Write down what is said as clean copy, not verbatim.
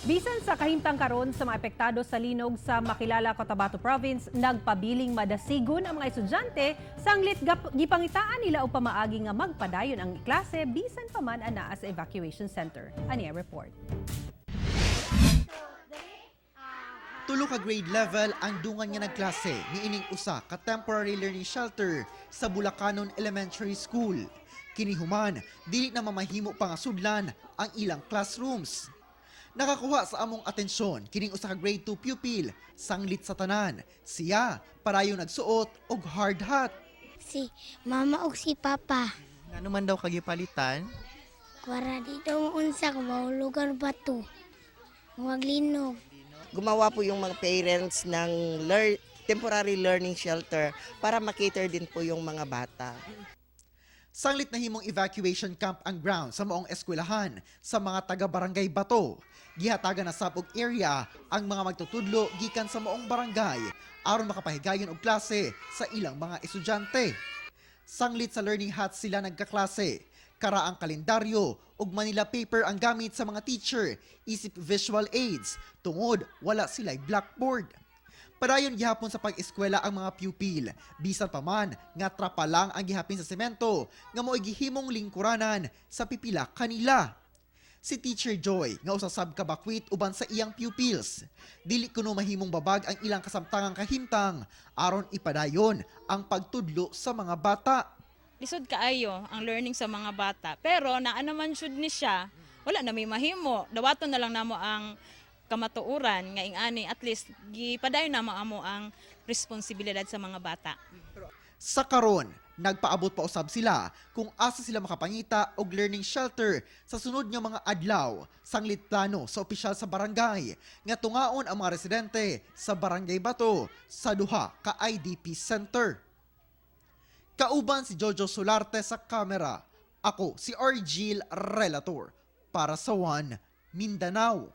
Bisan sa kahimtang karon sa mga apektado sa linog sa Makilala, Cotabato Province, nagpabiling madasigon ang mga estudyante sanglit gipangitaan nila og pamaagi nga magpadayon ang klase bisan pa man anaa sa evacuation center. Ania report. Tulo ka grade level ang dungan nga nagklase niining usa ka temporary learning shelter sa Bulacanon Elementary School. Kinihuman, dili na mamahimo pa nga sudlan ang ilang classrooms. Nakakuha sa among atensyon kining usa ka grade 2 pupil sanglit sa tanan. Siya parayo nagsuot og hard hat. Si mama o si papa. Ano man daw kagipalitan? Para dito maunsa kung mahulugan bato. Maglinog. Gumawa po yung mga parents ng temporary learning shelter para makater din po yung mga bata. Sanglit na himong evacuation camp ang ground sa maong eskwelahan sa mga taga-barangay Bato. Gihatagan na sabog area ang mga magtutudlo gikan sa maong barangay aron makapahigayon og klase sa ilang mga estudyante. Sanglit sa learning hats sila nagkaklase. Kara ang kalendaryo ug Manila paper ang gamit sa mga teacher isip visual aids tungod wala sila'y blackboard. Padayon gihapon sa pag-eskwela ang mga pupil. Bisan pa man nga trapa lang ang gihapin sa semento nga mo'y gihimong lingkuranan sa pipila kanila. Si Teacher Joy nga usasab ka bakwit uban sa iyang pupils. Dili kuno mahimong babag ang ilang kasamtangang kahimtang aron ipadayon ang pagtudlo sa mga bata. Lisod kaayo ang learning sa mga bata. Pero naa naman syud ni siya, wala na may mahimo. Dawaton na lang namo ang kamatuuran nga ingani at least gipadayon na maamo ang responsibilidad sa mga bata. Sa karon, nagpaabot pa usab sila kung asa sila makapangita og learning shelter sa sunod nga mga adlaw. Sanglit plano sa opisyal sa barangay nga tungaon ang mga residente sa Barangay Bato sa duha ka IDP center. Kauban si Jojo Solarte sa kamera. Ako si Argil Relator para sa One Mindanao.